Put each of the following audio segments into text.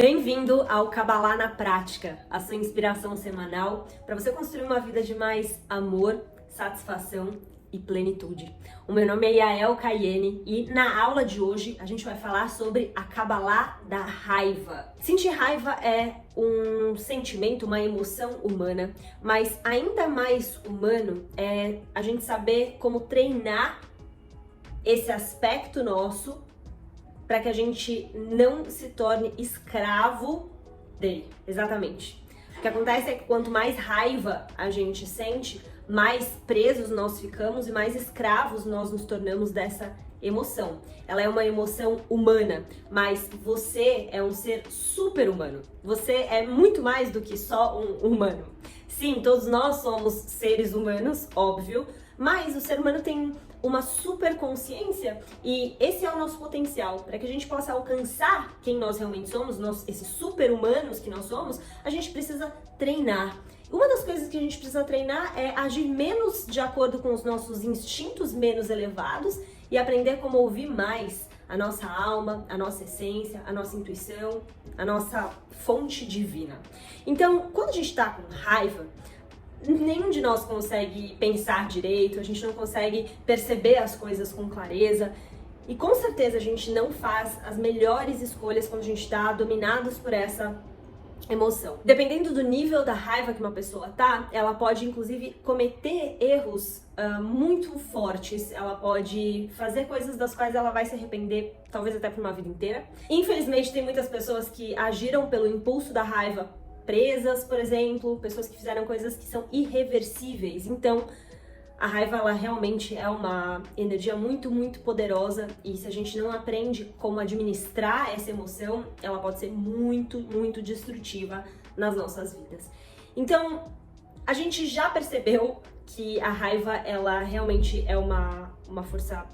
Bem-vindo ao Kabbalah na Prática, a sua inspiração semanal para você construir uma vida de mais amor, satisfação e plenitude. O meu nome é Yael Cayenne e na aula de hoje a gente vai falar sobre a Kabbalah da raiva. Sentir raiva é um sentimento, uma emoção humana, mas ainda mais humano é a gente saber como treinar esse aspecto nosso para que a gente não se torne escravo dele. Exatamente. O que acontece é que quanto mais raiva a gente sente, mais presos nós ficamos e mais escravos nós nos tornamos dessa emoção. Ela é uma emoção humana, mas você é um ser super-humano. Você é muito mais do que só um humano. Sim, todos nós somos seres humanos, óbvio, mas o ser humano tem uma super consciência e esse é o nosso potencial. Para que a gente possa alcançar quem nós realmente somos, esses super humanos que nós somos, a gente precisa treinar. Uma das coisas que a gente precisa treinar é agir menos de acordo com os nossos instintos menos elevados e aprender como ouvir mais a nossa alma, a nossa essência, a nossa intuição, a nossa fonte divina. Então, quando a gente está com raiva, nenhum de nós consegue pensar direito, a gente não consegue perceber as coisas com clareza e com certeza a gente não faz as melhores escolhas quando a gente está dominados por essa emoção. Dependendo do nível da raiva que uma pessoa tá, ela pode inclusive cometer erros muito fortes, ela pode fazer coisas das quais ela vai se arrepender, talvez até por uma vida inteira. Infelizmente tem muitas pessoas que agiram pelo impulso da raiva presas, por exemplo, pessoas que fizeram coisas que são irreversíveis. Então, a raiva, ela realmente é uma energia muito, muito poderosa e se a gente não aprende como administrar essa emoção, ela pode ser muito, muito destrutiva nas nossas vidas. Então, a gente já percebeu que a raiva, ela realmente é uma força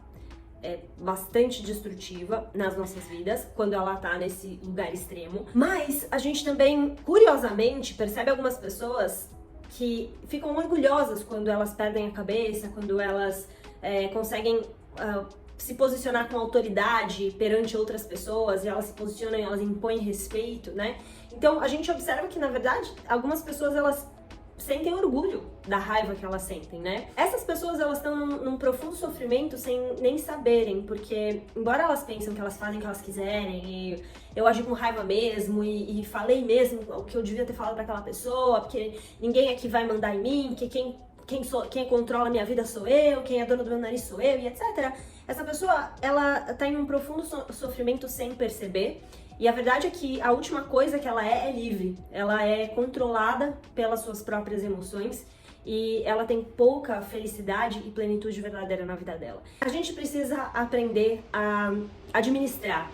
bastante destrutiva nas nossas vidas, quando ela tá nesse lugar extremo. Mas a gente também, curiosamente, percebe algumas pessoas que ficam orgulhosas quando elas perdem a cabeça, quando elas conseguem se posicionar com autoridade perante outras pessoas, e elas se posicionam e elas impõem respeito, né? Então a gente observa que, na verdade, algumas pessoas, elas sentem orgulho da raiva que elas sentem, né? Essas pessoas, elas estão num profundo sofrimento sem nem saberem, porque embora elas pensem que elas fazem o que elas quiserem, e eu agi com raiva mesmo, e falei mesmo o que eu devia ter falado pra aquela pessoa, porque ninguém aqui vai mandar em mim, que quem controla a minha vida sou eu, quem é dono do meu nariz sou eu, e etc. Essa pessoa, ela tá em um profundo sofrimento sem perceber. E a verdade é que a última coisa que ela é livre. Ela é controlada pelas suas próprias emoções e ela tem pouca felicidade e plenitude verdadeira na vida dela. A gente precisa aprender a administrar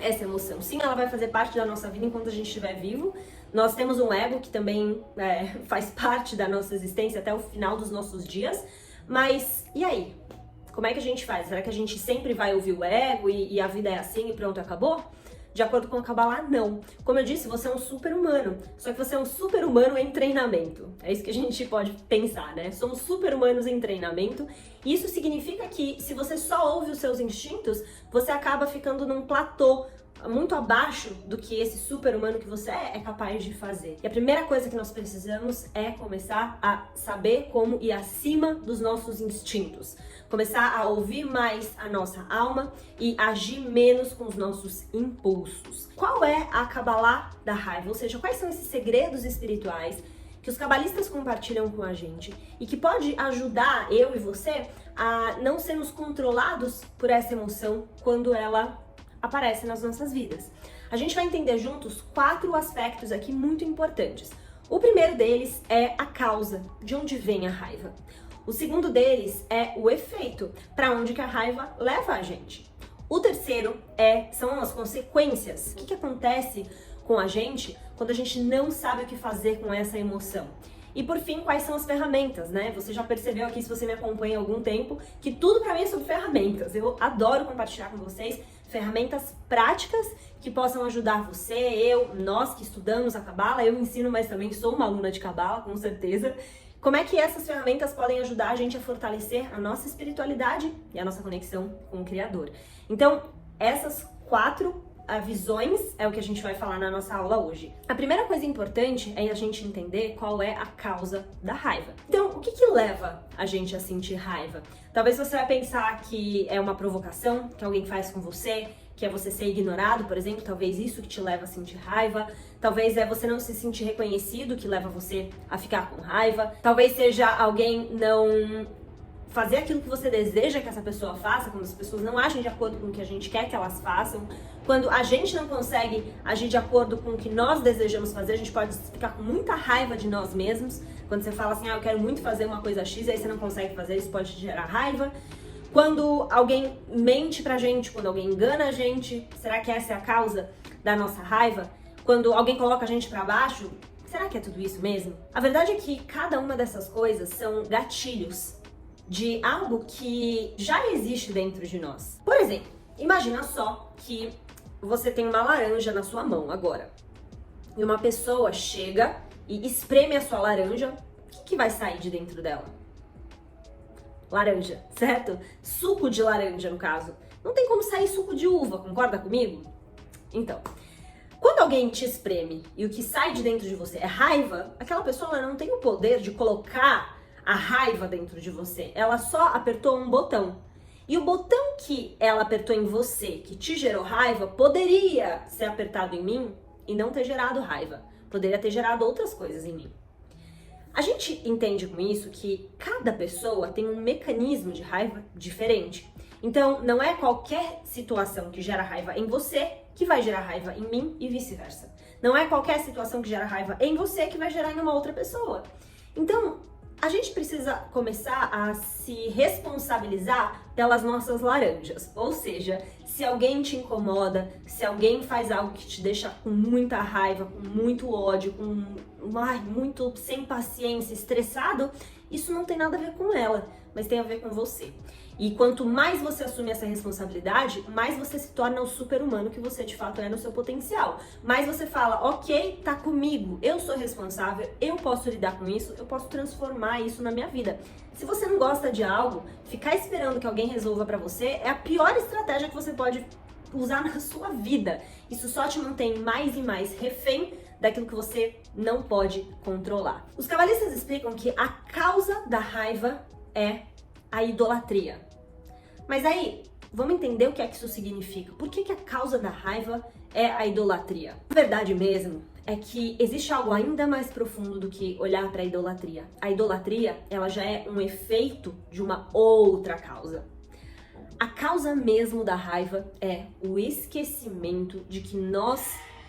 essa emoção. Sim, ela vai fazer parte da nossa vida enquanto a gente estiver vivo. Nós temos um ego que também faz parte da nossa existência até o final dos nossos dias. Mas e aí? Como é que a gente faz? Será que a gente sempre vai ouvir o ego e a vida é assim e pronto, acabou? De acordo com a Kabbalah, não. Como eu disse, você é um super-humano, só que você é um super-humano em treinamento. É isso que a gente pode pensar, né? Somos super-humanos em treinamento, e isso significa que se você só ouve os seus instintos, você acaba ficando num platô muito abaixo do que esse super-humano que você é capaz de fazer. E a primeira coisa que nós precisamos é começar a saber como ir acima dos nossos instintos. Começar a ouvir mais a nossa alma e agir menos com os nossos impulsos. Qual é a Kabbalah da raiva? Ou seja, quais são esses segredos espirituais que os cabalistas compartilham com a gente e que pode ajudar eu e você a não sermos controlados por essa emoção quando ela aparece nas nossas vidas. A gente vai entender juntos 4 aspectos aqui muito importantes. O primeiro deles é a causa, de onde vem a raiva. O segundo deles é o efeito, para onde que a raiva leva a gente. O terceiro são as consequências. O que acontece com a gente quando a gente não sabe o que fazer com essa emoção? E por fim, quais são as ferramentas, né? Você já percebeu aqui, se você me acompanha há algum tempo, que tudo pra mim é sobre ferramentas. Eu adoro compartilhar com vocês ferramentas práticas que possam ajudar você, nós que estudamos a Kabbalah. Eu ensino, mas também sou uma aluna de Kabbalah, com certeza. Como é que essas ferramentas podem ajudar a gente a fortalecer a nossa espiritualidade e a nossa conexão com o Criador? Então, essas 4 visões é o que a gente vai falar na nossa aula hoje. A primeira coisa importante é a gente entender qual é a causa da raiva. Então, o que leva a gente a sentir raiva? Talvez você vai pensar que é uma provocação que alguém faz com você, que é você ser ignorado, por exemplo, talvez isso que te leva a sentir raiva. Talvez é você não se sentir reconhecido que leva você a ficar com raiva. Talvez seja alguém não fazer aquilo que você deseja que essa pessoa faça, quando as pessoas não agem de acordo com o que a gente quer que elas façam. Quando a gente não consegue agir de acordo com o que nós desejamos fazer, a gente pode ficar com muita raiva de nós mesmos. Quando você fala assim, eu quero muito fazer uma coisa X, e aí você não consegue fazer, isso pode te gerar raiva. Quando alguém mente pra gente, quando alguém engana a gente, será que essa é a causa da nossa raiva? Quando alguém coloca a gente pra baixo, será que é tudo isso mesmo? A verdade é que cada uma dessas coisas são gatilhos de algo que já existe dentro de nós. Por exemplo, imagina só que você tem uma laranja na sua mão agora. E uma pessoa chega e espreme a sua laranja, o que vai sair de dentro dela? Laranja, certo? Suco de laranja, no caso. Não tem como sair suco de uva, concorda comigo? Então, quando alguém te espreme e o que sai de dentro de você é raiva, aquela pessoa ela não tem o poder de colocar a raiva dentro de você. Ela só apertou um botão. E o botão que ela apertou em você, que te gerou raiva, poderia ser apertado em mim e não ter gerado raiva. Poderia ter gerado outras coisas em mim. A gente entende com isso que cada pessoa tem um mecanismo de raiva diferente. Então, não é qualquer situação que gera raiva em você que vai gerar raiva em mim e vice-versa. Não é qualquer situação que gera raiva em você que vai gerar em uma outra pessoa. Então, a gente precisa começar a se responsabilizar pelas nossas laranjas. Ou seja, se alguém te incomoda, se alguém faz algo que te deixa com muita raiva, com muito ódio, com muito sem paciência, estressado, isso não tem nada a ver com ela, mas tem a ver com você. E quanto mais você assume essa responsabilidade, mais você se torna o super-humano que você de fato é no seu potencial. Mais você fala, ok, tá comigo, eu sou responsável, eu posso lidar com isso, eu posso transformar isso na minha vida. Se você não gosta de algo, ficar esperando que alguém resolva pra você é a pior estratégia que você pode usar na sua vida. Isso só te mantém mais e mais refém daquilo que você não pode controlar. Os cabalistas explicam que a causa da raiva é a idolatria. Mas aí, vamos entender o que é que isso significa. Por que a causa da raiva é a idolatria? A verdade mesmo é que existe algo ainda mais profundo do que olhar para a idolatria. A idolatria, ela já é um efeito de uma outra causa. A causa mesmo da raiva é o esquecimento de que nós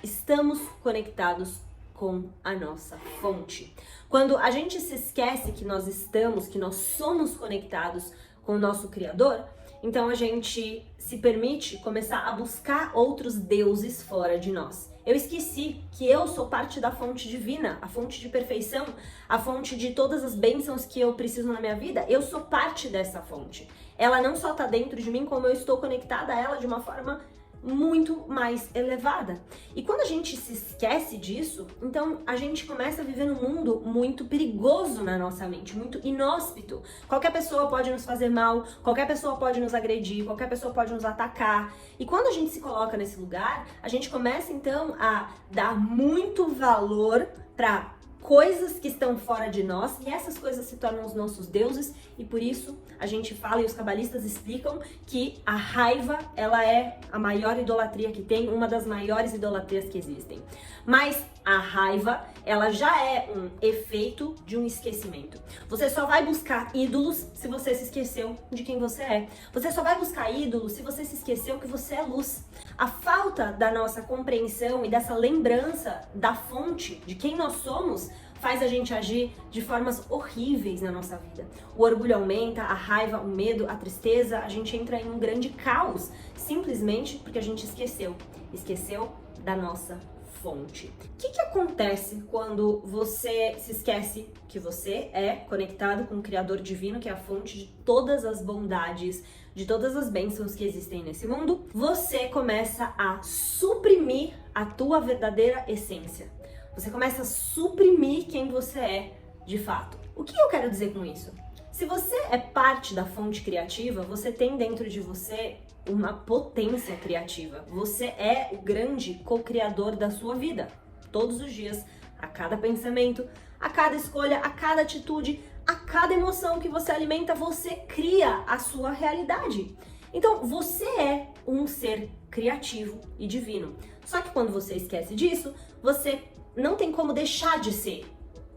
estamos conectados com a nossa fonte. Quando a gente se esquece que nós somos conectados com o nosso Criador, então a gente se permite começar a buscar outros deuses fora de nós. Eu esqueci que eu sou parte da fonte divina, a fonte de perfeição, a fonte de todas as bênçãos que eu preciso na minha vida. Eu sou parte dessa fonte. Ela não só está dentro de mim, como eu estou conectada a ela de uma forma muito mais elevada. E quando a gente se esquece disso, então a gente começa a viver num mundo muito perigoso na nossa mente, muito inóspito. Qualquer pessoa pode nos fazer mal, qualquer pessoa pode nos agredir, qualquer pessoa pode nos atacar. E quando a gente se coloca nesse lugar, a gente começa então a dar muito valor para coisas que estão fora de nós, e essas coisas se tornam os nossos deuses, e por isso a gente fala e os cabalistas explicam que a raiva, ela é a maior idolatria que tem, uma das maiores idolatrias que existem. Mas a raiva, ela já é um efeito de um esquecimento. Você só vai buscar ídolos se você se esqueceu de quem você é. Você só vai buscar ídolos se você se esqueceu que você é luz. A falta da nossa compreensão e dessa lembrança da fonte de quem nós somos faz a gente agir de formas horríveis na nossa vida. O orgulho aumenta, a raiva, o medo, a tristeza, a gente entra em um grande caos, simplesmente porque a gente esqueceu da nossa fonte. O que acontece quando você se esquece que você é conectado com o Criador Divino, que é a fonte de todas as bondades, de todas as bênçãos que existem nesse mundo? Você começa a suprimir a tua verdadeira essência. Você começa a suprimir quem você é de fato. O que eu quero dizer com isso? Se você é parte da fonte criativa, você tem dentro de você uma potência criativa. Você é o grande co-criador da sua vida. Todos os dias, a cada pensamento, a cada escolha, a cada atitude, a cada emoção que você alimenta, você cria a sua realidade. Então, você é um ser criativo e divino. Só que quando você esquece disso, você não tem como deixar de ser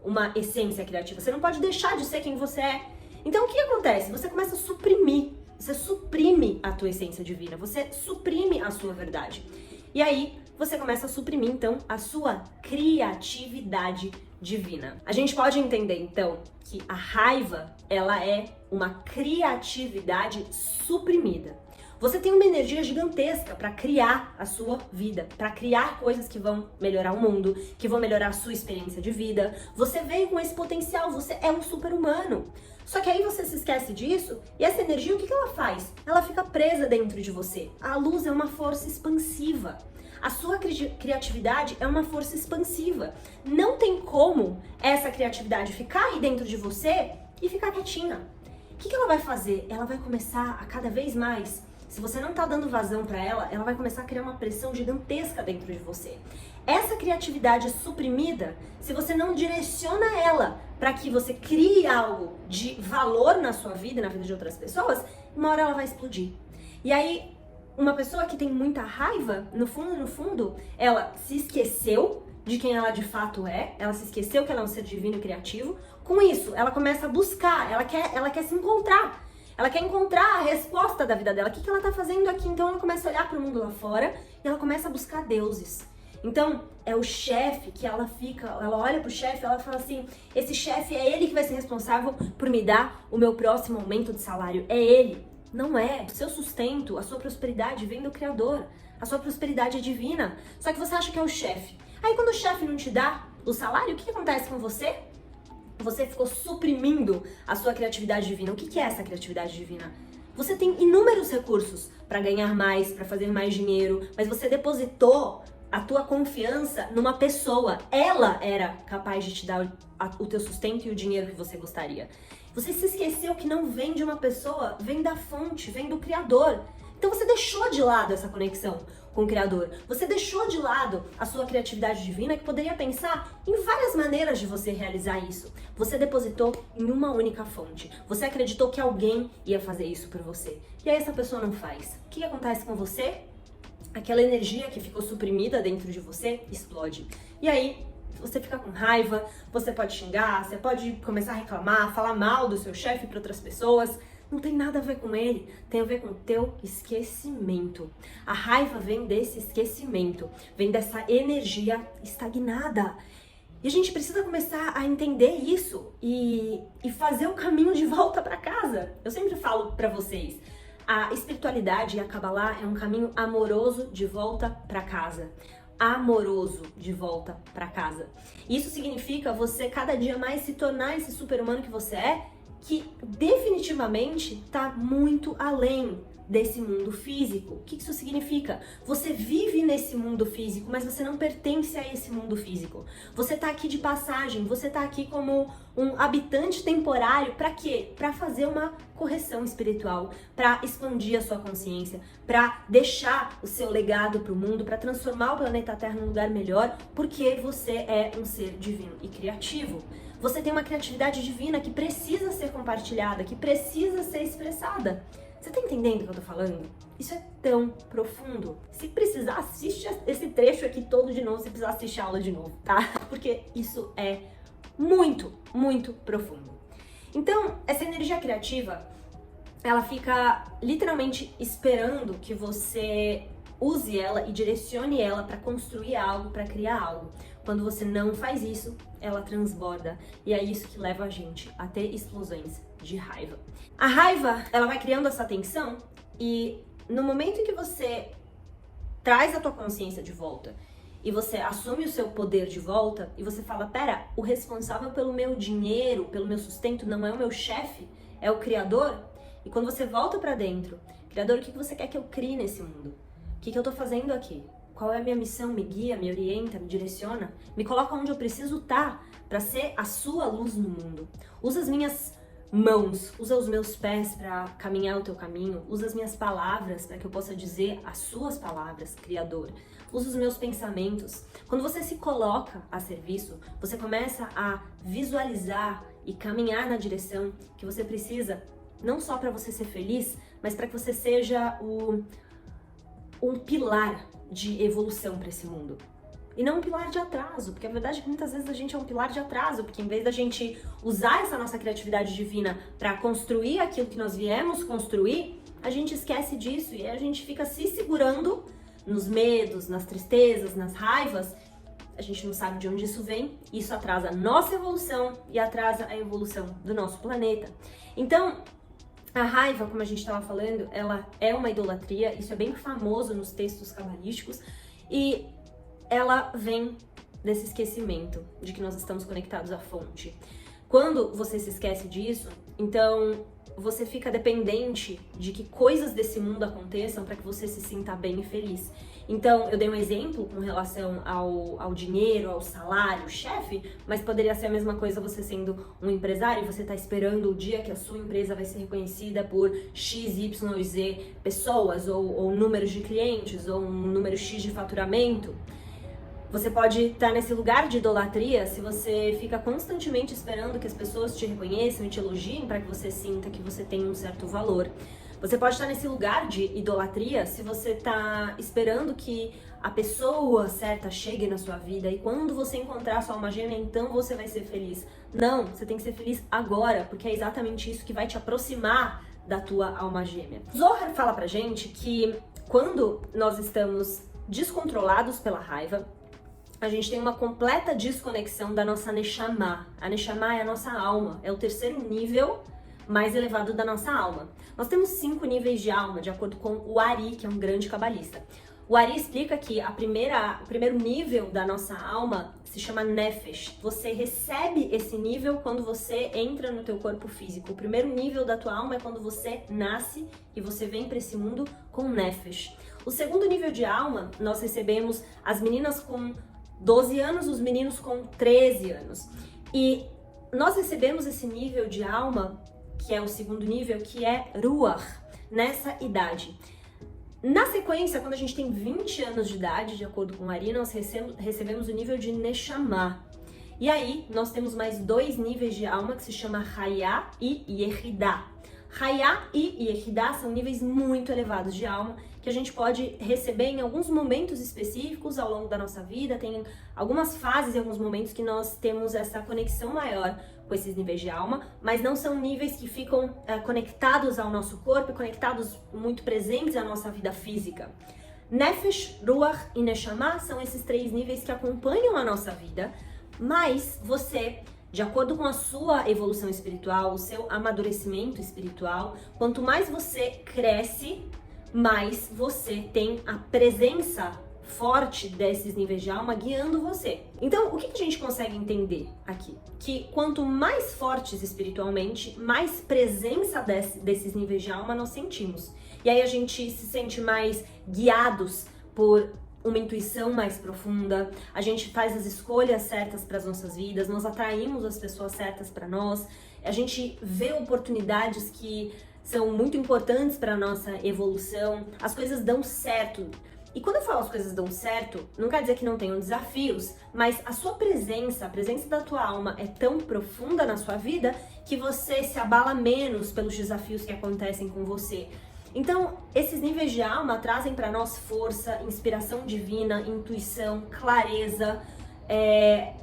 uma essência criativa. Você não pode deixar de ser quem você é. Então, o que acontece? Você começa a suprimir. Você suprime a tua essência divina. Você suprime a sua verdade. E aí, você começa a suprimir, então, a sua criatividade divina. A gente pode entender, então, que a raiva, ela é uma criatividade suprimida. Você tem uma energia gigantesca para criar a sua vida, para criar coisas que vão melhorar o mundo, que vão melhorar a sua experiência de vida. Você veio com esse potencial, você é um super-humano. Só que aí você se esquece disso e essa energia, o que ela faz? Ela fica presa dentro de você. A luz é uma força expansiva. A sua criatividade é uma força expansiva. Não tem como essa criatividade ficar aí dentro de você e ficar quietinha. O que ela vai fazer? Ela vai começar a cada vez mais. Se você não tá dando vazão para ela, ela vai começar a criar uma pressão gigantesca dentro de você. Essa criatividade suprimida, se você não direciona ela para que você crie algo de valor na sua vida e na vida de outras pessoas, uma hora ela vai explodir. E aí, uma pessoa que tem muita raiva, no fundo, ela se esqueceu de quem ela de fato é, ela se esqueceu que ela é um ser divino e criativo. Com isso, ela começa a buscar, ela quer se encontrar. Ela quer encontrar a resposta da vida dela. O que ela tá fazendo aqui? Então ela começa a olhar para o mundo lá fora e ela começa a buscar deuses. Então é o chefe que ela olha pro chefe, ela fala assim: esse chefe é ele que vai ser responsável por me dar o meu próximo aumento de salário. É ele. Não é. O seu sustento, a sua prosperidade vem do Criador. A sua prosperidade é divina. Só que você acha que é o chefe. Aí quando o chefe não te dá o salário, o que acontece com você? Você ficou suprimindo a sua criatividade divina. O que é essa criatividade divina? Você tem inúmeros recursos para ganhar mais, para fazer mais dinheiro, mas você depositou a tua confiança numa pessoa. Ela era capaz de te dar o teu sustento e o dinheiro que você gostaria. Você se esqueceu que não vem de uma pessoa, vem da fonte, vem do Criador. Então você deixou de lado essa conexão com o Criador. Você deixou de lado a sua criatividade divina, que poderia pensar em várias maneiras de você realizar isso. Você depositou em uma única fonte. Você acreditou que alguém ia fazer isso por você. E aí essa pessoa não faz. O que acontece com você? Aquela energia que ficou suprimida dentro de você explode. E aí você fica com raiva, você pode xingar, você pode começar a reclamar, falar mal do seu chefe para outras pessoas. Não tem nada a ver com ele, tem a ver com o teu esquecimento. A raiva vem desse esquecimento, vem dessa energia estagnada. E a gente precisa começar a entender isso e fazer o caminho de volta para casa. Eu sempre falo para vocês, a espiritualidade e a Kabbalah é um caminho amoroso de volta para casa. Amoroso de volta para casa. Isso significa você cada dia mais se tornar esse super-humano que você é, que definitivamente está muito além desse mundo físico. O que isso significa? Você vive nesse mundo físico, mas você não pertence a esse mundo físico. Você está aqui de passagem, você está aqui como um habitante temporário. Para quê? Para fazer uma correção espiritual, para expandir a sua consciência, para deixar o seu legado para o mundo, para transformar o planeta Terra num lugar melhor, porque você é um ser divino e criativo. Você tem uma criatividade divina que precisa ser compartilhada, que precisa ser expressada. Você tá entendendo o que eu tô falando? Isso é tão profundo. Se precisar, assiste esse trecho aqui todo de novo, se precisar assistir a aula de novo, tá? Porque isso é muito, muito profundo. Então, essa energia criativa, ela fica literalmente esperando que você use ela e direcione ela para construir algo, para criar algo. Quando você não faz isso, ela transborda. E é isso que leva a gente a ter explosões de raiva. A raiva, ela vai criando essa tensão e no momento em que você traz a tua consciência de volta e você assume o seu poder de volta e você fala, pera, o responsável pelo meu dinheiro, pelo meu sustento não é o meu chefe, é o Criador. E quando você volta pra dentro, Criador, o que você quer que eu crie nesse mundo? O que eu tô fazendo aqui? Qual é a minha missão? Me guia, me orienta, me direciona, me coloca onde eu preciso estar para ser a sua luz no mundo. Usa as minhas mãos, usa os meus pés para caminhar o teu caminho, usa as minhas palavras para que eu possa dizer as suas palavras, Criador. Usa os meus pensamentos. Quando você se coloca a serviço, você começa a visualizar e caminhar na direção que você precisa, não só para você ser feliz, mas para que você seja um pilar de evolução para esse mundo. E não um pilar de atraso, porque a verdade é que muitas vezes a gente é um pilar de atraso, porque em vez da gente usar essa nossa criatividade divina para construir aquilo que nós viemos construir, a gente esquece disso e a gente fica se segurando nos medos, nas tristezas, nas raivas. A gente não sabe de onde isso vem, isso atrasa a nossa evolução e atrasa a evolução do nosso planeta. Então, a raiva, como a gente estava falando, ela é uma idolatria, isso é bem famoso nos textos cabalísticos, e ela vem desse esquecimento de que nós estamos conectados à fonte. Quando você se esquece disso, então você fica dependente de que coisas desse mundo aconteçam para que você se sinta bem e feliz. Então, eu dei um exemplo com relação ao dinheiro, ao salário, chefe, mas poderia ser a mesma coisa você sendo um empresário e você está esperando o dia que a sua empresa vai ser reconhecida por X, Y e Z pessoas, ou números de clientes, ou um número X de faturamento. Você pode estar nesse lugar de idolatria se você fica constantemente esperando que as pessoas te reconheçam e te elogiem para que você sinta que você tem um certo valor. Você pode estar nesse lugar de idolatria se você está esperando que a pessoa certa chegue na sua vida e quando você encontrar a sua alma gêmea, então você vai ser feliz. Não, você tem que ser feliz agora, porque é exatamente isso que vai te aproximar da tua alma gêmea. Zohar fala pra gente que quando nós estamos descontrolados pela raiva, a gente tem uma completa desconexão da nossa Neshama. A Neshama é a nossa alma, é o terceiro nível mais elevado da nossa alma. Nós temos 5 níveis de alma, de acordo com o Ari, que é um grande cabalista. O Ari explica que o primeiro nível da nossa alma se chama Nefesh. Você recebe esse nível quando você entra no teu corpo físico. O primeiro nível da tua alma é quando você nasce e você vem para esse mundo com Nefesh. O segundo nível de alma, nós recebemos as meninas com 12 anos, os meninos com 13 anos. E nós recebemos esse nível de alma, que é o segundo nível, que é Ruach, nessa idade. Na sequência, quando a gente tem 20 anos de idade, de acordo com o Ari, nós recebemos o nível de Neshama. E aí, nós temos mais 2 níveis de alma, que se chama Hayá e Yehidah. Hayá e Yehidah são níveis muito elevados de alma, que a gente pode receber em alguns momentos específicos ao longo da nossa vida. Tem algumas fases e alguns momentos que nós temos essa conexão maior com esses níveis de alma, mas não são níveis que ficam conectados ao nosso corpo e conectados muito presentes à nossa vida física. Nefesh, Ruach e Neshama são esses 3 níveis que acompanham a nossa vida, mas você, de acordo com a sua evolução espiritual, o seu amadurecimento espiritual, quanto mais você cresce, mais você tem a presença forte desses níveis de alma guiando você. Então, o que a gente consegue entender aqui? Que quanto mais fortes espiritualmente, mais presença desses níveis de alma nós sentimos. E aí a gente se sente mais guiados por uma intuição mais profunda, a gente faz as escolhas certas para as nossas vidas, nós atraímos as pessoas certas para nós, a gente vê oportunidades que são muito importantes para a nossa evolução, as coisas dão certo. E quando eu falo as coisas dão certo, não quer dizer que não tenham desafios, mas a sua presença, a presença da tua alma é tão profunda na sua vida que você se abala menos pelos desafios que acontecem com você. Então, esses níveis de alma trazem para nós força, inspiração divina, intuição, clareza. É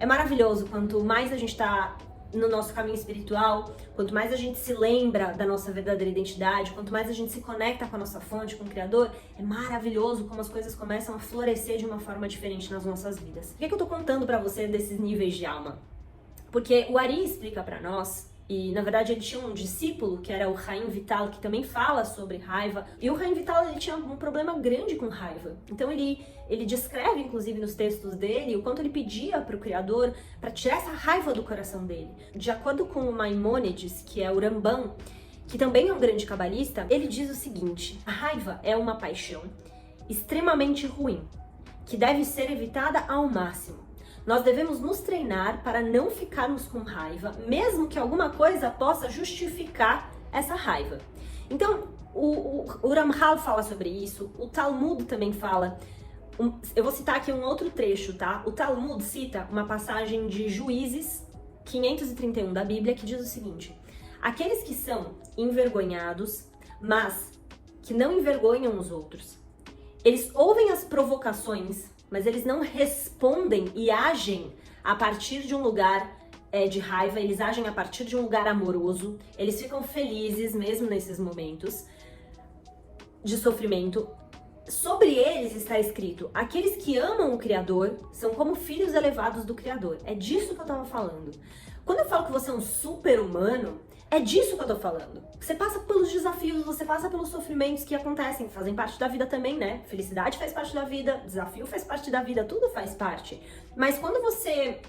maravilhoso quanto mais a gente está no nosso caminho espiritual, quanto mais a gente se lembra da nossa verdadeira identidade, quanto mais a gente se conecta com a nossa fonte, com o Criador, é maravilhoso como as coisas começam a florescer de uma forma diferente nas nossas vidas. Por que eu tô contando para você desses níveis de alma? Porque o Ari explica para nós, e na verdade ele tinha um discípulo que era o Chaim Vital, que também fala sobre raiva, e o Chaim Vital ele tinha um problema grande com raiva. Então ele descreve inclusive nos textos dele o quanto ele pedia para o Criador para tirar essa raiva do coração dele. De acordo com o Maimônides, que é o Rambam, que também é um grande cabalista, ele diz o seguinte: a raiva é uma paixão extremamente ruim, que deve ser evitada ao máximo. Nós devemos nos treinar para não ficarmos com raiva, mesmo que alguma coisa possa justificar essa raiva. Então, o Ramchal fala sobre isso, o Talmud também fala. Eu vou citar aqui um outro trecho, tá? O Talmud cita uma passagem de Juízes 531 da Bíblia que diz o seguinte: aqueles que são envergonhados, mas que não envergonham os outros, eles ouvem as provocações, mas eles não respondem e agem a partir de um lugar de raiva, eles agem a partir de um lugar amoroso, eles ficam felizes mesmo nesses momentos de sofrimento. Sobre eles está escrito: aqueles que amam o Criador são como filhos elevados do Criador. É disso que eu tava falando. Quando eu falo que você é um super-humano, é disso que eu tô falando. Você passa pelos desafios, você passa pelos sofrimentos que acontecem, fazem parte da vida também, né? Felicidade faz parte da vida, desafio faz parte da vida, tudo faz parte. Mas quando você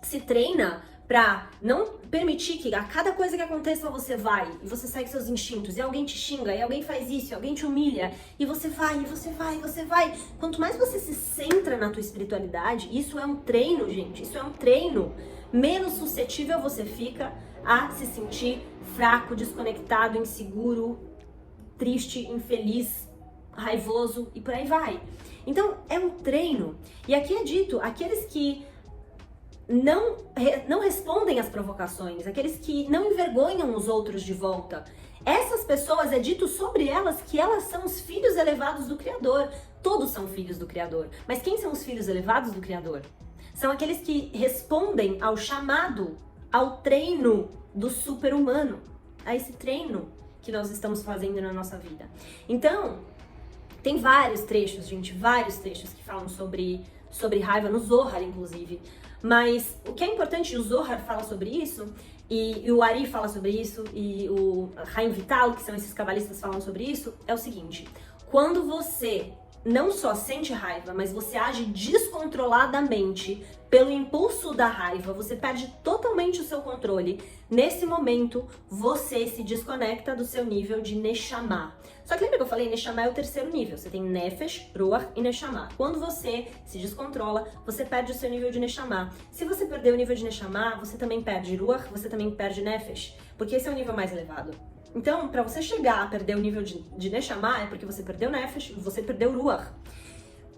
se treina pra não permitir que a cada coisa que aconteça você vai, e você segue seus instintos, e alguém te xinga, e alguém faz isso, e alguém te humilha, e você vai, e você vai, e você vai. Quanto mais você se centra na tua espiritualidade, isso é um treino, gente, isso é um treino, menos suscetível você fica a se sentir fraco, desconectado, inseguro, triste, infeliz, raivoso e por aí vai. Então, é um treino. E aqui é dito, aqueles que não respondem às provocações, aqueles que não envergonham os outros de volta, essas pessoas, é dito sobre elas que elas são os filhos elevados do Criador. Todos são filhos do Criador. Mas quem são os filhos elevados do Criador? São aqueles que respondem ao chamado, ao treino do super-humano, a esse treino que nós estamos fazendo na nossa vida. Então, tem vários trechos, gente, vários trechos que falam sobre raiva, no Zohar, inclusive. Mas o que é importante, o Zohar fala sobre isso, e o Ari fala sobre isso, e o Chaim Vital, que são esses cabalistas, falam sobre isso, é o seguinte: quando você não só sente raiva, mas você age descontroladamente pelo impulso da raiva, você perde totalmente o seu controle. Nesse momento, você se desconecta do seu nível de Neshama. Só que lembra que eu falei, Neshama é o terceiro nível. Você tem Nefesh, Ruach e Neshama. Quando você se descontrola, você perde o seu nível de Neshama. Se você perder o nível de Neshama, você também perde Ruach, você também perde Nefesh, porque esse é o nível mais elevado. Então, para você chegar a perder o nível de Neshama, é porque você perdeu Nefesh, você perdeu Ruach.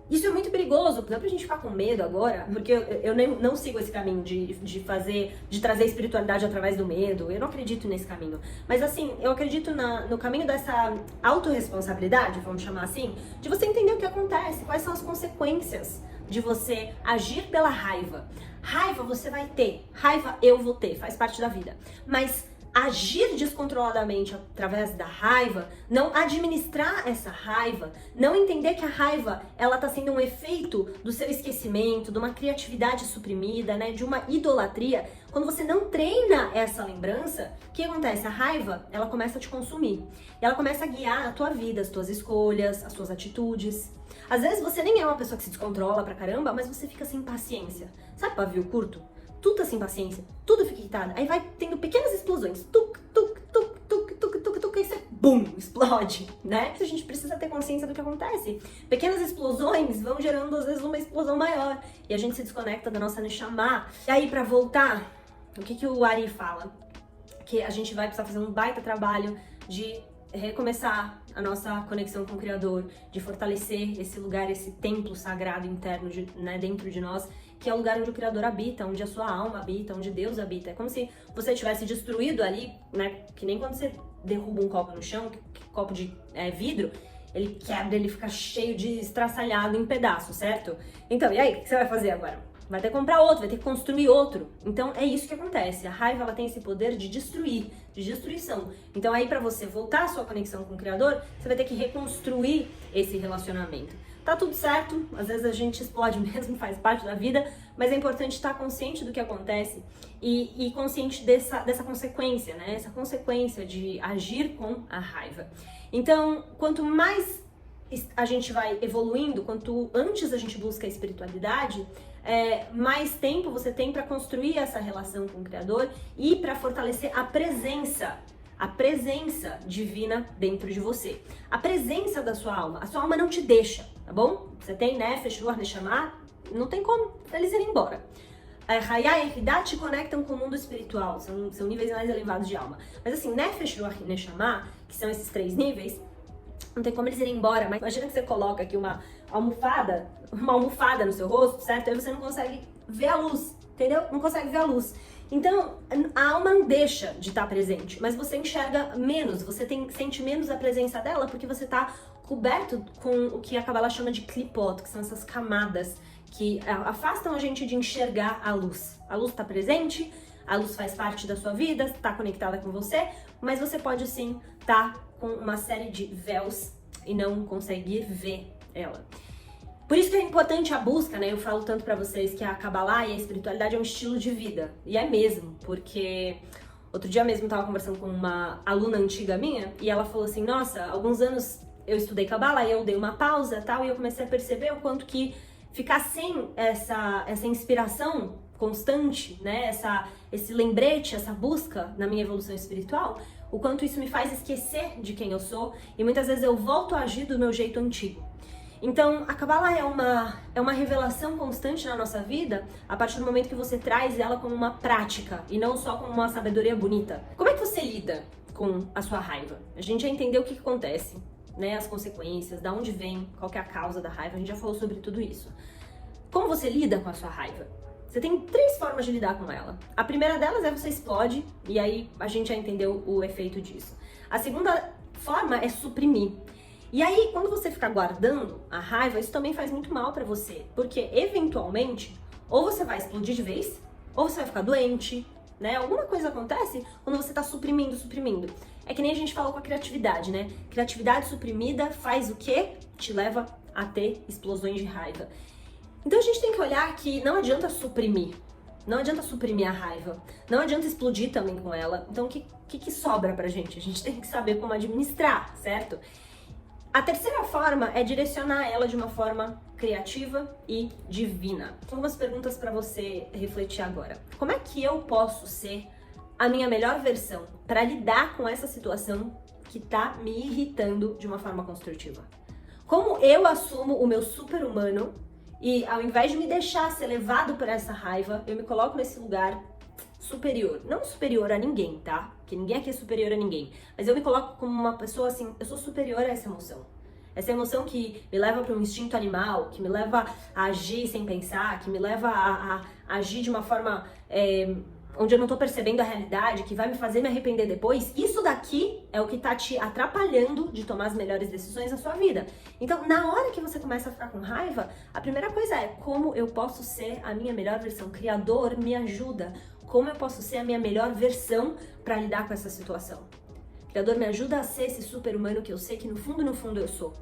Isso é muito perigoso, não é pra gente ficar com medo agora, porque eu não sigo esse caminho de trazer espiritualidade através do medo, eu não acredito nesse caminho. Mas assim, eu acredito no caminho dessa autorresponsabilidade, vamos chamar assim, de você entender o que acontece, quais são as consequências de você agir pela raiva. Raiva você vai ter, raiva eu vou ter, faz parte da vida. Mas agir descontroladamente através da raiva, não administrar essa raiva, não entender que a raiva ela tá sendo um efeito do seu esquecimento, de uma criatividade suprimida, né, de uma idolatria. Quando você não treina essa lembrança, o que acontece? A raiva, ela começa a te consumir. E ela começa a guiar a tua vida, as tuas escolhas, as suas atitudes. Às vezes você nem é uma pessoa que se descontrola pra caramba, mas você fica sem paciência. Sabe pavio curto? Tudo tá sem paciência, tudo fica irritado. Aí vai tendo pequenas explosões. Tuc, tuc, tuc, tuc, tuc, tuc, tuc, e você, bum, explode, né? A gente precisa ter consciência do que acontece. Pequenas explosões vão gerando, às vezes, uma explosão maior. E a gente se desconecta da nossa Neshama. E aí, pra voltar, o que o Ari fala? Que a gente vai precisar fazer um baita trabalho de recomeçar a nossa conexão com o Criador, de fortalecer esse lugar, esse templo sagrado interno né, dentro de nós, que é o lugar onde o Criador habita, onde a sua alma habita, onde Deus habita. É como se você tivesse destruído ali, né? Que nem quando você derruba um copo no chão, copo de vidro, ele quebra, ele fica cheio de estraçalhado em pedaços, certo? Então, e aí, o que você vai fazer agora? Vai ter que comprar outro, vai ter que construir outro. Então, é isso que acontece. A raiva, ela tem esse poder de destruir, de destruição. Então, aí, pra você voltar à sua conexão com o Criador, você vai ter que reconstruir esse relacionamento. Tá tudo certo, às vezes a gente explode mesmo, faz parte da vida, mas é importante estar consciente do que acontece e consciente dessa consequência, né? Essa consequência de agir com a raiva. Então, quanto mais a gente vai evoluindo, quanto antes a gente busca a espiritualidade, mais tempo você tem para construir essa relação com o Criador e para fortalecer a presença divina dentro de você. A presença da sua alma. A sua alma não te deixa, tá bom? Você tem Nefesh, Ruach, Neshama, não tem como eles irem embora. Hayá e Ehidah te conectam com o mundo espiritual, são níveis mais elevados de alma. Mas assim, Nefesh, Ruach e Neshama, que são esses 3 níveis, não tem como eles irem embora. Mas imagina que você coloca aqui uma almofada no seu rosto, certo? Aí você não consegue ver a luz, entendeu? Não consegue ver a luz. Então, a alma não deixa de estar presente, mas você enxerga menos, você sente menos a presença dela porque você está coberto com o que a Kabbalah chama de klipot, que são essas camadas que afastam a gente de enxergar a luz. A luz está presente, a luz faz parte da sua vida, está conectada com você, mas você pode sim estar com uma série de véus e não conseguir ver ela. Por isso que é importante a busca, né? Eu falo tanto pra vocês que a Kabbalah e a espiritualidade é um estilo de vida. E é mesmo, porque outro dia mesmo eu tava conversando com uma aluna antiga minha e ela falou assim, nossa, alguns anos eu estudei Kabbalah e eu dei uma pausa e tal, e eu comecei a perceber o quanto que ficar sem essa inspiração constante, né? Esse lembrete, essa busca na minha evolução espiritual, o quanto isso me faz esquecer de quem eu sou e muitas vezes eu volto a agir do meu jeito antigo. Então, a Kabbalah é uma revelação constante na nossa vida a partir do momento que você traz ela como uma prática e não só como uma sabedoria bonita. Como é que você lida com a sua raiva? A gente já entendeu o que acontece, né? As consequências, da onde vem, qual que é a causa da raiva, a gente já falou sobre tudo isso. Como você lida com a sua raiva? Você tem 3 formas de lidar com ela. A primeira delas é você explode, e aí a gente já entendeu o efeito disso. A segunda forma é suprimir. E aí, quando você ficar guardando a raiva, isso também faz muito mal pra você, porque eventualmente, ou você vai explodir de vez, ou você vai ficar doente, né? Alguma coisa acontece quando você tá suprimindo. É que nem a gente falou com a criatividade, né? Criatividade suprimida faz o quê? Te leva a ter explosões de raiva. Então a gente tem que olhar que não adianta suprimir. Não adianta suprimir a raiva. Não adianta explodir também com ela. Então o que sobra pra gente? A gente tem que saber como administrar, certo? A terceira forma é direcionar ela de uma forma criativa e divina. Algumas perguntas para você refletir agora. Como é que eu posso ser a minha melhor versão para lidar com essa situação que tá me irritando de uma forma construtiva? Como eu assumo o meu super-humano e ao invés de me deixar ser levado por essa raiva, eu me coloco nesse lugar superior. Não superior a ninguém, tá? Porque ninguém aqui é superior a ninguém. Mas eu me coloco como uma pessoa assim, eu sou superior a essa emoção. Essa emoção que me leva para um instinto animal, que me leva a agir sem pensar, que me leva a agir de uma forma onde eu não tô percebendo a realidade, que vai me fazer me arrepender depois. Isso daqui é o que tá te atrapalhando de tomar as melhores decisões na sua vida. Então, na hora que você começa a ficar com raiva, a primeira coisa é como eu posso ser a minha melhor versão. Criador, me ajuda. Como eu posso ser a minha melhor versão para lidar com essa situação? Criador, me ajuda a ser esse super-humano que eu sei que no fundo eu sou.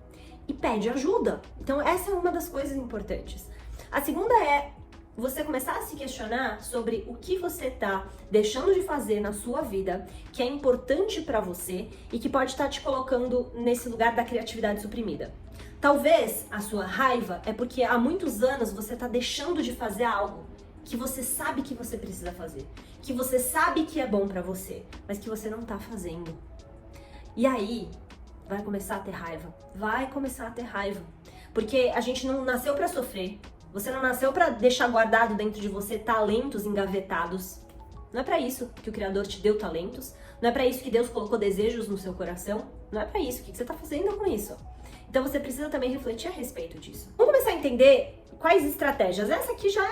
E pede ajuda. Então essa é uma das coisas importantes. A segunda é você começar a se questionar sobre o que você tá deixando de fazer na sua vida que é importante para você e que pode estar te colocando nesse lugar da criatividade suprimida. Talvez a sua raiva é porque há muitos anos você tá deixando de fazer algo que você sabe que você precisa fazer, que você sabe que é bom pra você, mas que você não tá fazendo. E aí, vai começar a ter raiva. Vai começar a ter raiva. Porque a gente não nasceu pra sofrer. Você não nasceu pra deixar guardado dentro de você talentos engavetados. Não é pra isso que o Criador te deu talentos. Não é pra isso que Deus colocou desejos no seu coração. Não é pra isso. O que você tá fazendo com isso? Então você precisa também refletir a respeito disso. Vamos começar a entender quais estratégias. Essa aqui já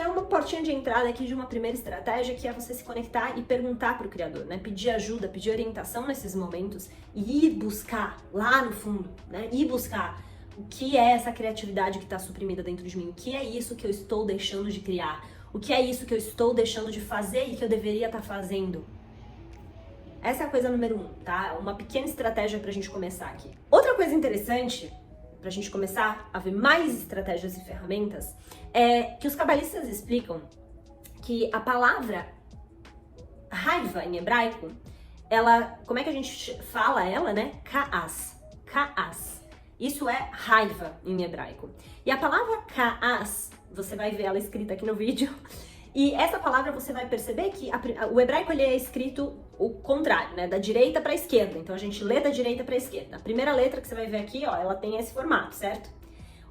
é uma portinha de entrada aqui de uma primeira estratégia, que é você se conectar e perguntar pro Criador, né? Pedir ajuda, pedir orientação nesses momentos e ir buscar lá no fundo, né? Ir buscar o que é essa criatividade que está suprimida dentro de mim, o que é isso que eu estou deixando de criar, o que é isso que eu estou deixando de fazer e que eu deveria estar fazendo. Essa é a coisa número 1, tá? Uma pequena estratégia pra gente começar aqui. Outra coisa interessante, pra gente começar a ver mais estratégias e ferramentas, é que os cabalistas explicam que a palavra raiva em hebraico, ela, como é que a gente fala ela, né? Ka'as. Ka'as. Isso é raiva em hebraico. E a palavra ka'as, você vai ver ela escrita aqui no vídeo, e essa palavra você vai perceber que o hebraico ele é escrito o contrário, né? Da direita para a esquerda. Então a gente lê da direita para a esquerda. A primeira letra que você vai ver aqui, ó, ela tem esse formato, certo?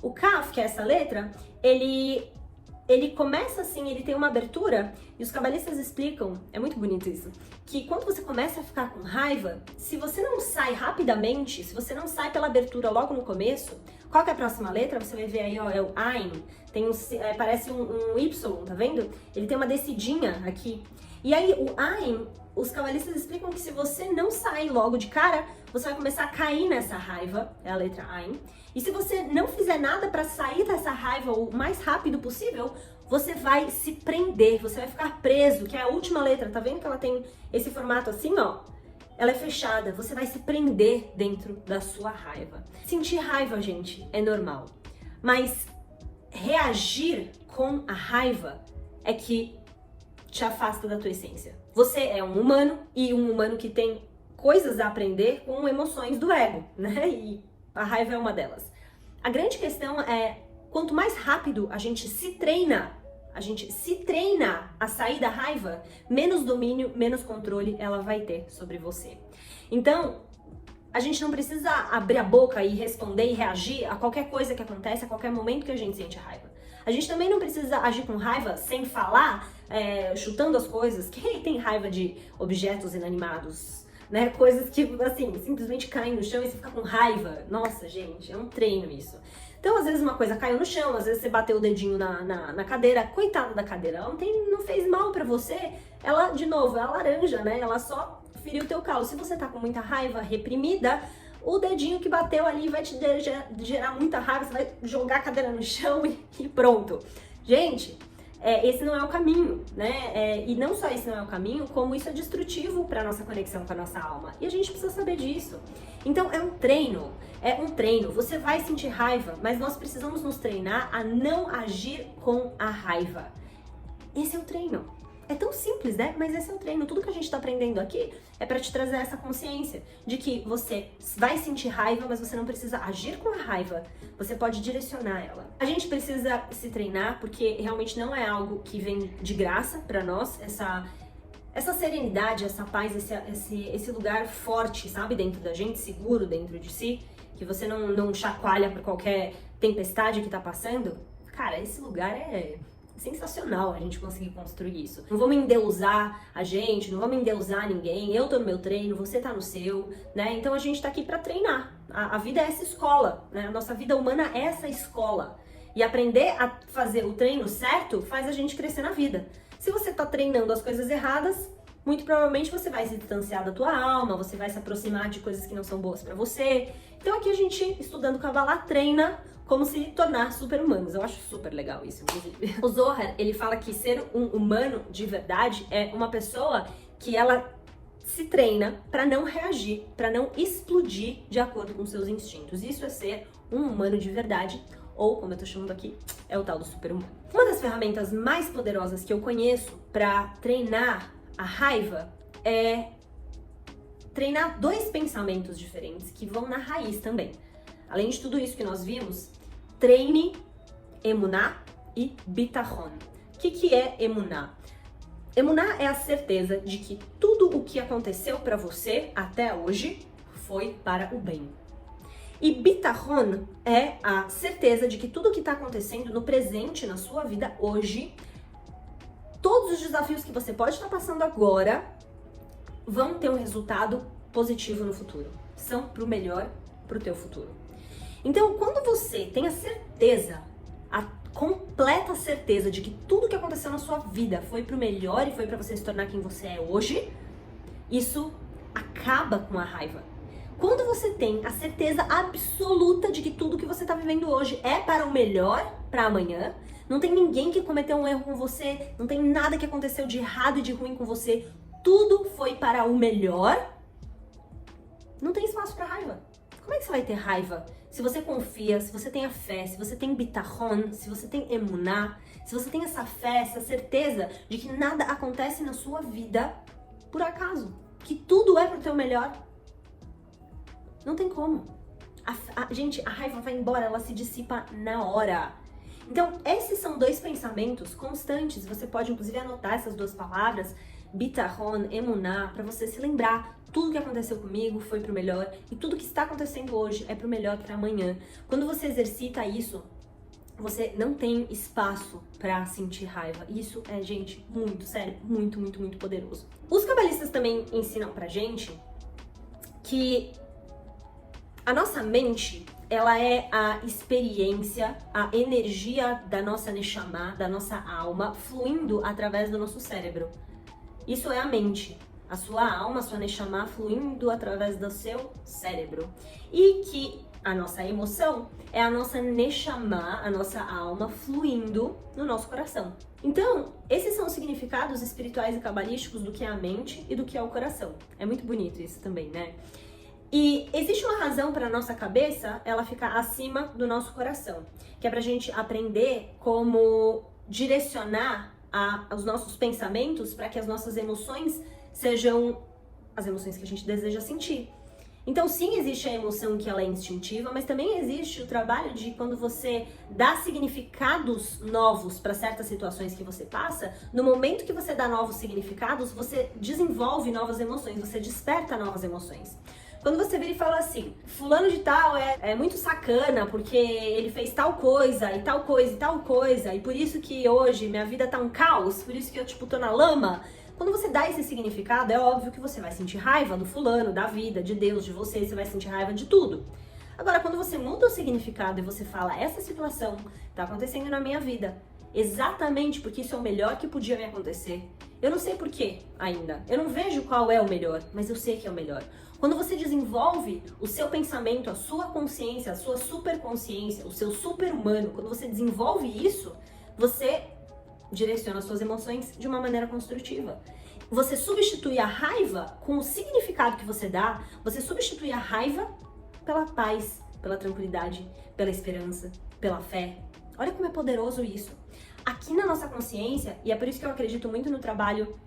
O Kaf, que é essa letra, ele começa assim, ele tem uma abertura, e os cabalistas explicam, é muito bonito isso, que quando você começa a ficar com raiva, se você não sai rapidamente, se você não sai pela abertura logo no começo, qual que é a próxima letra? Você vai ver aí, ó, é o Ain, tem parece um Y, tá vendo? Ele tem uma descidinha aqui. E aí o Ain, os cabalistas explicam que se você não sair logo de cara, você vai começar a cair nessa raiva, é a letra Ain. E se você não fizer nada para sair dessa raiva o mais rápido possível, você vai se prender, você vai ficar preso, que é a última letra, tá vendo que ela tem esse formato assim, ó? Ela é fechada, você vai se prender dentro da sua raiva. Sentir raiva, gente, é normal. Mas reagir com a raiva é que te afasta da tua essência. Você é um humano, e um humano que tem coisas a aprender com emoções do ego, né? E a raiva é uma delas. A grande questão é, quanto mais rápido a gente se treina a sair da raiva, menos domínio, menos controle ela vai ter sobre você. Então, a gente não precisa abrir a boca e responder e reagir a qualquer coisa que acontece, a qualquer momento que a gente sente raiva. A gente também não precisa agir com raiva sem falar, chutando as coisas. Quem tem raiva de objetos inanimados? Né? Coisas que, assim, simplesmente caem no chão e você fica com raiva. Nossa, gente, é um treino isso. Então, às vezes uma coisa caiu no chão, às vezes você bateu o dedinho na cadeira. Coitada da cadeira, ela não fez mal pra você. Ela, de novo, é a laranja, né? Ela só feriu o teu calo. Se você tá com muita raiva reprimida, o dedinho que bateu ali vai te gerar muita raiva, você vai jogar a cadeira no chão e pronto. Gente, esse não é o caminho, né? E não só esse não é o caminho, como isso é destrutivo para nossa conexão com a nossa alma. E a gente precisa saber disso. Então é um treino. Você vai sentir raiva, mas nós precisamos nos treinar a não agir com a raiva. Esse é o treino. É tão simples, né? Mas esse é o treino. Tudo que a gente tá aprendendo aqui é para te trazer essa consciência de que você vai sentir raiva, mas você não precisa agir com a raiva. Você pode direcionar ela. A gente precisa se treinar porque realmente não é algo que vem de graça para nós, essa serenidade, essa paz, esse lugar forte, sabe? Dentro da gente, seguro dentro de si, que você não chacoalha por qualquer tempestade que tá passando. Cara, esse lugar é sensacional a gente conseguir construir isso. Não vamos endeusar a gente, não vamos endeusar ninguém. Eu tô no meu treino, você tá no seu, né? Então a gente tá aqui pra treinar. A vida é essa escola, né? A nossa vida humana é essa escola. E aprender a fazer o treino certo faz a gente crescer na vida. Se você tá treinando as coisas erradas, muito provavelmente você vai se distanciar da tua alma, você vai se aproximar de coisas que não são boas pra você. Então aqui a gente, estudando Kabbalah, treina como se tornar super-humanos. Eu acho super legal isso, inclusive. O Zohar, ele fala que ser um humano de verdade é uma pessoa que ela se treina para não reagir, para não explodir de acordo com seus instintos. Isso é ser um humano de verdade, ou como eu tô chamando aqui, é o tal do super-humano. Uma das ferramentas mais poderosas que eu conheço para treinar a raiva é treinar dois pensamentos diferentes que vão na raiz também. Além de tudo isso que nós vimos, treine Emuná e Bitachon. O que é Emuná? Emuná é a certeza de que tudo o que aconteceu para você até hoje foi para o bem. E Bitachon é a certeza de que tudo o que está acontecendo no presente, na sua vida hoje, todos os desafios que você pode estar passando agora vão ter um resultado positivo no futuro. São pro melhor, pro teu futuro. Então, quando você tem a certeza, a completa certeza de que tudo que aconteceu na sua vida foi pro melhor e foi pra você se tornar quem você é hoje, isso acaba com a raiva. Quando você tem a certeza absoluta de que tudo que você tá vivendo hoje é para o melhor, para amanhã, não tem ninguém que cometeu um erro com você, não tem nada que aconteceu de errado e de ruim com você, tudo foi para o melhor, não tem espaço para raiva. Como é que você vai ter raiva se você confia, se você tem a fé, se você tem bitachon, se você tem emuná, se você tem essa fé, essa certeza de que nada acontece na sua vida por acaso, que tudo é pro teu melhor? Não tem como. Gente, a raiva vai embora, ela se dissipa na hora. Então, esses são dois pensamentos constantes. Você pode, inclusive, anotar essas duas palavras, bitachon, emuná, para você se lembrar. Tudo que aconteceu comigo foi pro melhor e tudo que está acontecendo hoje é pro melhor para amanhã. Quando você exercita isso, você não tem espaço pra sentir raiva. Isso é, gente, muito, sério, muito, muito, muito poderoso. Os cabalistas também ensinam pra gente que a nossa mente, ela é a experiência, a energia da nossa Neshama, da nossa alma, fluindo através do nosso cérebro. Isso é a mente. A sua alma, a sua Neshama fluindo através do seu cérebro. E que a nossa emoção é a nossa Neshama, a nossa alma fluindo no nosso coração. Então, esses são os significados espirituais e cabalísticos do que é a mente e do que é o coração. É muito bonito isso também, né? E existe uma razão para a nossa cabeça ela ficar acima do nosso coração, que é pra gente aprender como direcionar os nossos pensamentos para que as nossas emoções sejam as emoções que a gente deseja sentir. Então sim, existe a emoção que ela é instintiva, mas também existe o trabalho de quando você dá significados novos para certas situações que você passa, no momento que você dá novos significados, você desenvolve novas emoções, você desperta novas emoções. Quando você vira e fala assim, fulano de tal é muito sacana porque ele fez tal coisa e tal coisa e tal coisa, e por isso que hoje minha vida tá um caos, por isso que eu tô na lama. Quando você dá esse significado, é óbvio que você vai sentir raiva do fulano, da vida, de Deus, de você vai sentir raiva de tudo. Agora, quando você muda o significado e você fala, essa situação tá acontecendo na minha vida, exatamente porque isso é o melhor que podia me acontecer. Eu não sei por quê ainda, eu não vejo qual é o melhor, mas eu sei que é o melhor. Quando você desenvolve o seu pensamento, a sua consciência, a sua superconsciência, o seu super-humano, quando você desenvolve isso, você direciona as suas emoções de uma maneira construtiva. Você substitui a raiva com o significado que você dá, você substitui a raiva pela paz, pela tranquilidade, pela esperança, pela fé. Olha como é poderoso isso. Aqui na nossa consciência, e é por isso que eu acredito muito no trabalho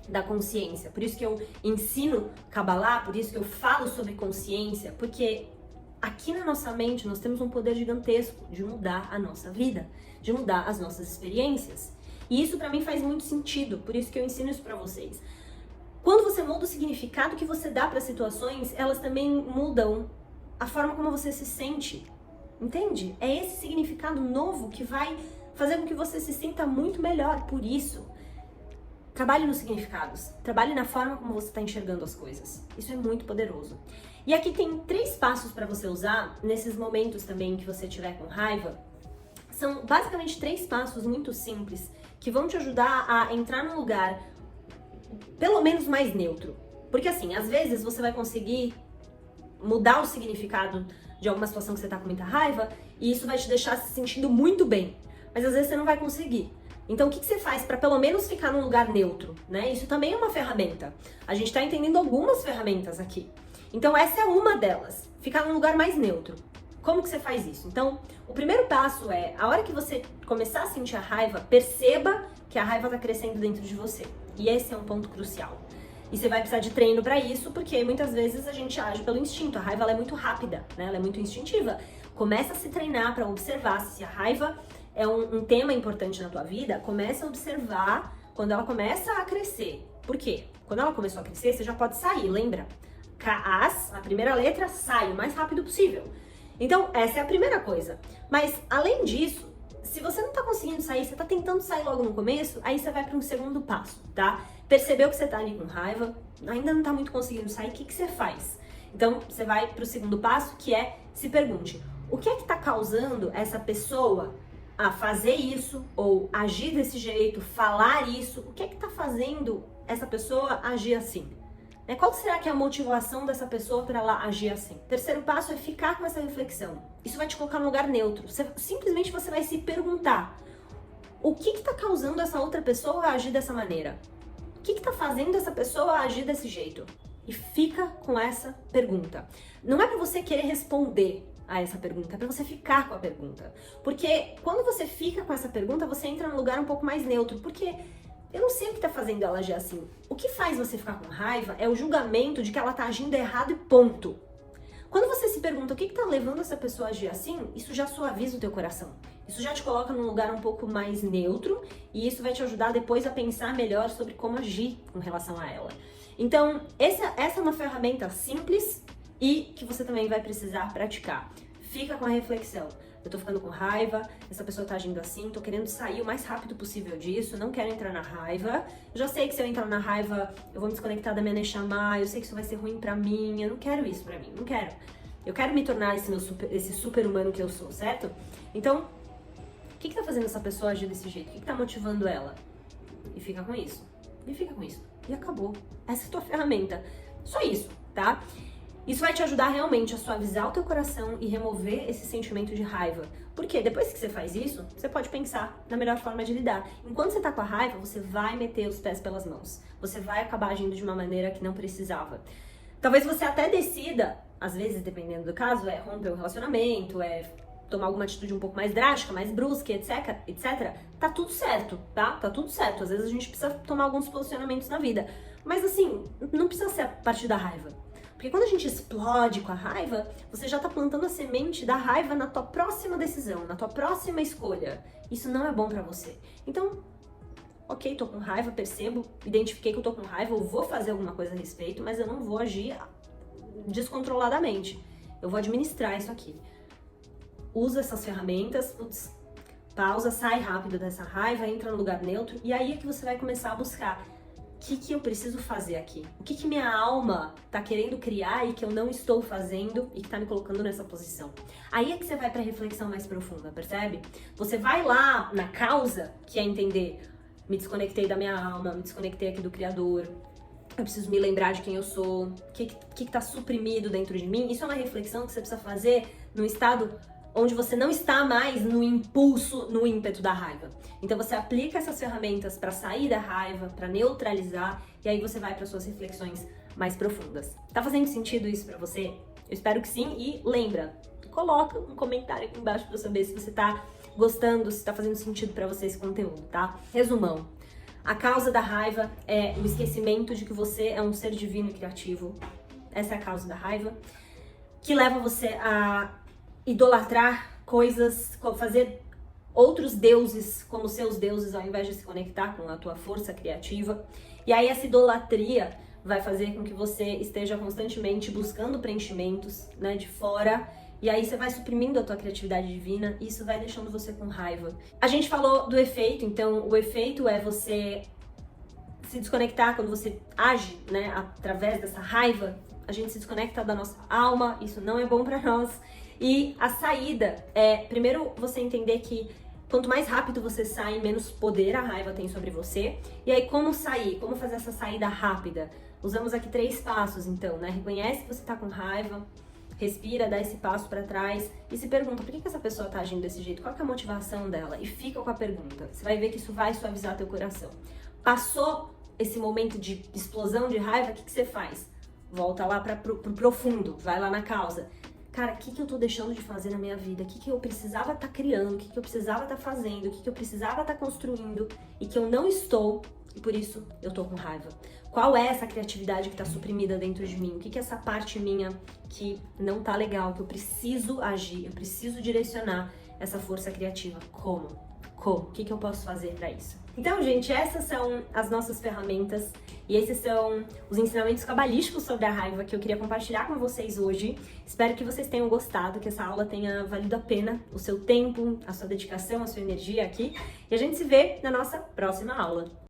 da consciência, por isso que eu ensino Kabbalah, por isso que eu falo sobre consciência, porque aqui na nossa mente nós temos um poder gigantesco de mudar a nossa vida, de mudar as nossas experiências. E isso pra mim faz muito sentido, por isso que eu ensino isso pra vocês. Quando você muda o significado que você dá para situações, elas também mudam a forma como você se sente. Entende? É esse significado novo que vai fazer com que você se sinta muito melhor. Por isso, trabalhe nos significados, trabalhe na forma como você está enxergando as coisas. Isso é muito poderoso. E aqui tem 3 passos para você usar nesses momentos também que você estiver com raiva. São basicamente 3 passos muito simples que vão te ajudar a entrar num lugar pelo menos mais neutro. Porque assim, às vezes você vai conseguir mudar o significado de alguma situação que você tá com muita raiva e isso vai te deixar se sentindo muito bem. Mas às vezes você não vai conseguir. Então o que você faz para pelo menos ficar num lugar neutro, né? Isso também é uma ferramenta. A gente tá entendendo algumas ferramentas aqui. Então essa é uma delas, ficar num lugar mais neutro. Como que você faz isso? Então, o primeiro passo é, a hora que você começar a sentir a raiva, perceba que a raiva tá crescendo dentro de você. E esse é um ponto crucial. E você vai precisar de treino para isso, porque muitas vezes a gente age pelo instinto. A raiva ela é muito rápida, né? Ela é muito instintiva. Começa a se treinar para observar se a raiva é um tema importante na tua vida. Começa a observar quando ela começa a crescer. Por quê? Quando ela começou a crescer, você já pode sair, lembra? Kaas, a primeira letra, sai o mais rápido possível. Então, essa é a primeira coisa. Mas, além disso, se você não tá conseguindo sair, você tá tentando sair logo no começo, aí você vai para um segundo passo, tá? Percebeu que você tá ali com raiva, ainda não tá muito conseguindo sair, o que você faz? Então, você vai pro segundo passo, que é se pergunte, o que é que tá causando essa pessoa a fazer isso, ou agir desse jeito, falar isso? O que é que tá fazendo essa pessoa agir assim? Qual será que é a motivação dessa pessoa para ela agir assim? Terceiro passo é ficar com essa reflexão. Isso vai te colocar num lugar neutro. Simplesmente você vai se perguntar, o que está causando essa outra pessoa a agir dessa maneira? O que está fazendo essa pessoa agir desse jeito? E fica com essa pergunta. Não é para você querer responder a essa pergunta, é para você ficar com a pergunta. Porque quando você fica com essa pergunta, você entra num lugar um pouco mais neutro. Porque eu não sei o que tá fazendo ela agir assim. O que faz você ficar com raiva é o julgamento de que ela tá agindo errado e ponto. Quando você se pergunta o que tá levando essa pessoa a agir assim, isso já suaviza o teu coração. Isso já te coloca num lugar um pouco mais neutro e isso vai te ajudar depois a pensar melhor sobre como agir com relação a ela. Então, essa é uma ferramenta simples e que você também vai precisar praticar. Fica com a reflexão. eu tô ficando com raiva, essa pessoa tá agindo assim, tô querendo sair o mais rápido possível disso, não quero entrar na raiva. Eu já sei que se eu entrar na raiva, eu vou me desconectar da minha Neshama, eu sei que isso vai ser ruim pra mim, eu não quero isso pra mim, não quero. Eu quero me tornar esse super-humano que eu sou, certo? Então, o que tá fazendo essa pessoa agir desse jeito? O que tá motivando ela? E fica com isso. E fica com isso. E acabou. Essa é a tua ferramenta. Só isso, tá? Isso vai te ajudar realmente a suavizar o teu coração e remover esse sentimento de raiva. Porque depois que você faz isso, você pode pensar na melhor forma de lidar. Enquanto você tá com a raiva, você vai meter os pés pelas mãos. Você vai acabar agindo de uma maneira que não precisava. Talvez você até decida, às vezes, dependendo do caso, romper o relacionamento, tomar alguma atitude um pouco mais drástica, mais brusca, etc. Tá tudo certo, tá? Tá tudo certo. Às vezes a gente precisa tomar alguns posicionamentos na vida. Mas assim, não precisa ser a partir da raiva. Porque quando a gente explode com a raiva, você já tá plantando a semente da raiva na tua próxima decisão, na tua próxima escolha. Isso não é bom pra você. Então, ok, tô com raiva, percebo, identifiquei que eu tô com raiva, eu vou fazer alguma coisa a respeito, mas eu não vou agir descontroladamente. Eu vou administrar isso aqui. Usa essas ferramentas, pausa, sai rápido dessa raiva, entra no lugar neutro, e aí é que você vai começar a buscar o que eu preciso fazer aqui? O que minha alma tá querendo criar e que eu não estou fazendo e que tá me colocando nessa posição? Aí é que você vai pra reflexão mais profunda, percebe? Você vai lá na causa, que é entender, me desconectei da minha alma, me desconectei aqui do Criador, eu preciso me lembrar de quem eu sou, o que tá suprimido dentro de mim. Isso é uma reflexão que você precisa fazer num estado onde você não está mais no impulso, no ímpeto da raiva. Então você aplica essas ferramentas para sair da raiva, para neutralizar, e aí você vai para suas reflexões mais profundas. Tá fazendo sentido isso para você? Eu espero que sim, e lembra, coloca um comentário aqui embaixo para eu saber se você tá gostando, se tá fazendo sentido para você esse conteúdo, tá? Resumão. A causa da raiva é o esquecimento de que você é um ser divino e criativo. Essa é a causa da raiva, que leva você a idolatrar coisas, fazer outros deuses como seus deuses ao invés de se conectar com a tua força criativa. E aí essa idolatria vai fazer com que você esteja constantemente buscando preenchimentos, né, de fora, e aí você vai suprimindo a tua criatividade divina e isso vai deixando você com raiva. A gente falou do efeito, então o efeito é você se desconectar quando você age, né, através dessa raiva. A gente se desconecta da nossa alma, isso não é bom pra nós. E a saída é, primeiro, você entender que quanto mais rápido você sai, menos poder a raiva tem sobre você. E aí, como sair? Como fazer essa saída rápida? Usamos aqui 3 passos, então, né? Reconhece que você tá com raiva, respira, dá esse passo pra trás e se pergunta por que essa pessoa tá agindo desse jeito? Qual que é a motivação dela? E fica com a pergunta. Você vai ver que isso vai suavizar teu coração. Passou esse momento de explosão de raiva, o que você faz? Volta lá pro profundo, vai lá na causa. Cara, o que eu tô deixando de fazer na minha vida? O que eu precisava estar criando? O que eu precisava estar fazendo? O que eu precisava estar construindo? E que eu não estou, e por isso eu tô com raiva. Qual é essa criatividade que tá suprimida dentro de mim? O que é essa parte minha que não tá legal? Que eu preciso agir, eu preciso direcionar essa força criativa. Como? O que eu posso fazer pra isso? Então, gente, essas são as nossas ferramentas e esses são os ensinamentos cabalísticos sobre a raiva que eu queria compartilhar com vocês hoje. Espero que vocês tenham gostado, que essa aula tenha valido a pena o seu tempo, a sua dedicação, a sua energia aqui. E a gente se vê na nossa próxima aula.